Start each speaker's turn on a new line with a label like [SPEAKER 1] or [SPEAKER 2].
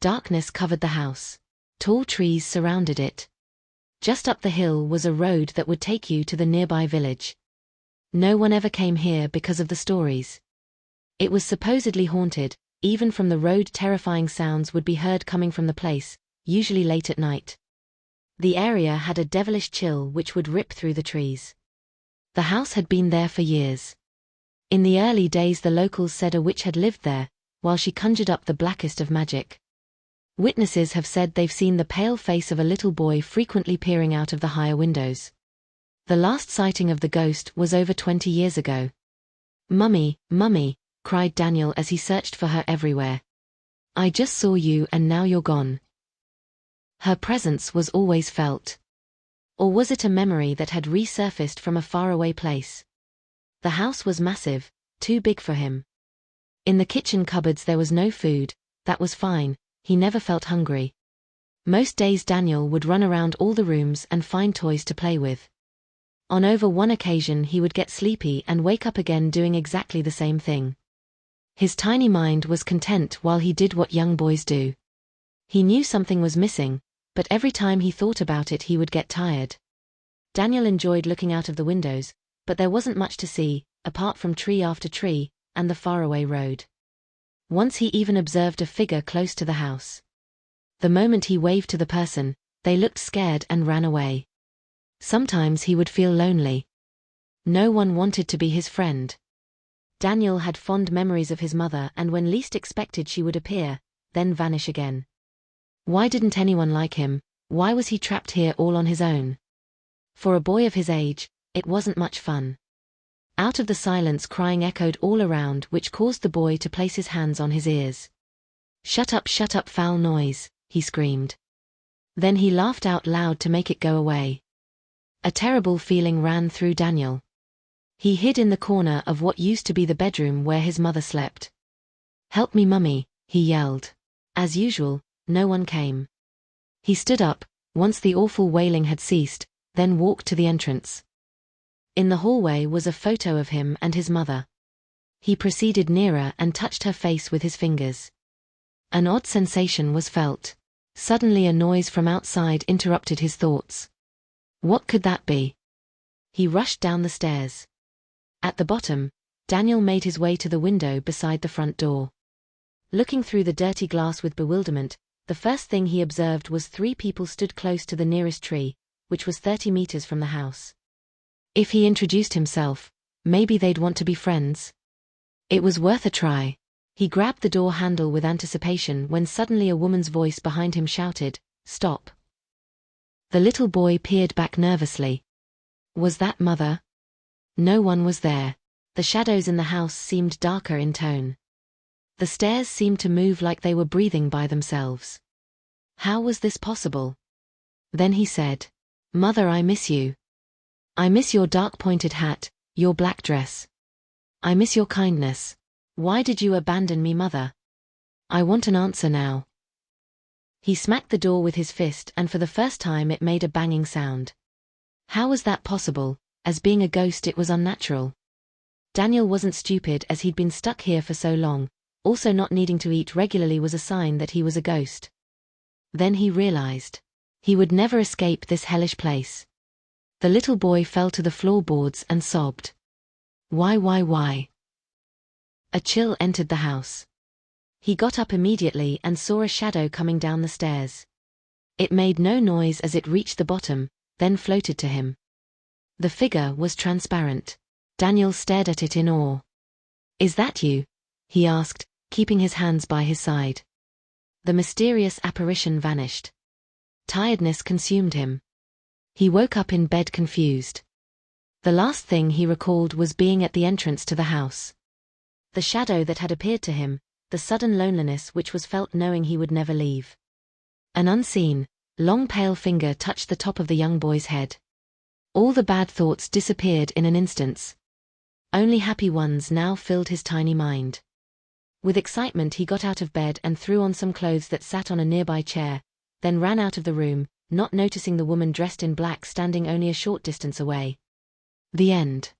[SPEAKER 1] Darkness covered the house. Tall trees surrounded it. Just up the hill was a road that would take you to the nearby village. No one ever came here because of the stories. It was supposedly haunted. Even from the road, terrifying sounds would be heard coming from the place, usually late at night. The area had a devilish chill which would rip through the trees. The house had been there for years. In the early days the locals said a witch had lived there, while she conjured up the blackest of magic. Witnesses have said they've seen the pale face of a little boy frequently peering out of the higher windows. The last sighting of the ghost was over 20 years ago. "Mummy, Mummy," cried Daniel as he searched for her everywhere. "I just saw you and now you're gone." Her presence was always felt. Or was it a memory that had resurfaced from a faraway place? The house was massive, too big for him. In the kitchen cupboards there was no food. That was fine, he never felt hungry. Most days Daniel would run around all the rooms and find toys to play with. On over one occasion he would get sleepy and wake up again doing exactly the same thing. His tiny mind was content while he did what young boys do. He knew something was missing, but every time he thought about it he would get tired. Daniel enjoyed looking out of the windows, but there wasn't much to see, apart from tree after tree, and the faraway road. Once he even observed a figure close to the house. The moment he waved to the person, they looked scared and ran away. Sometimes he would feel lonely. No one wanted to be his friend. Daniel had fond memories of his mother, and when least expected she would appear, then vanish again. Why didn't anyone like him? Why was he trapped here all on his own? For a boy of his age, it wasn't much fun. Out of the silence crying echoed all around, which caused the boy to place his hands on his ears. shut up, foul noise," he screamed. Then he laughed out loud to make it go away. A terrible feeling ran through Daniel. He hid in the corner of what used to be the bedroom where his mother slept. "Help me, Mummy," he yelled. As usual, no one came. He stood up, once the awful wailing had ceased, then walked to the entrance. In the hallway was a photo of him and his mother. He proceeded nearer and touched her face with his fingers. An odd sensation was felt. Suddenly a noise from outside interrupted his thoughts. What could that be? He rushed down the stairs. At the bottom, Daniel made his way to the window beside the front door. Looking through the dirty glass with bewilderment, the first thing he observed was 3 people stood close to the nearest tree, which was 30 meters from the house. If he introduced himself, maybe they'd want to be friends. It was worth a try. He grabbed the door handle with anticipation when suddenly a woman's voice behind him shouted, "Stop." The little boy peered back nervously. Was that Mother? No one was there. The shadows in the house seemed darker in tone. The stairs seemed to move like they were breathing by themselves. How was this possible? Then he said, "Mother, I miss you. I miss your dark pointed hat, your black dress. I miss your kindness. Why did you abandon me, Mother? I want an answer now." He smacked the door with his fist, and for the first time it made a banging sound. How was that possible? As being a ghost it was unnatural. Daniel wasn't stupid, as he'd been stuck here for so long. Also, not needing to eat regularly was a sign that he was a ghost. Then he realized. He would never escape this hellish place. The little boy fell to the floorboards and sobbed. Why? A chill entered the house. He got up immediately and saw a shadow coming down the stairs. It made no noise as it reached the bottom, then floated to him. The figure was transparent. Daniel stared at it in awe. "Is that you?" he asked, keeping his hands by his side. The mysterious apparition vanished. Tiredness consumed him. He woke up in bed confused. The last thing he recalled was being at the entrance to the house. The shadow that had appeared to him, the sudden loneliness which was felt knowing he would never leave. An unseen, long pale finger touched the top of the young boy's head. All the bad thoughts disappeared in an instant. Only happy ones now filled his tiny mind. With excitement he got out of bed and threw on some clothes that sat on a nearby chair, then ran out of the room, not noticing the woman dressed in black standing only a short distance away. The end.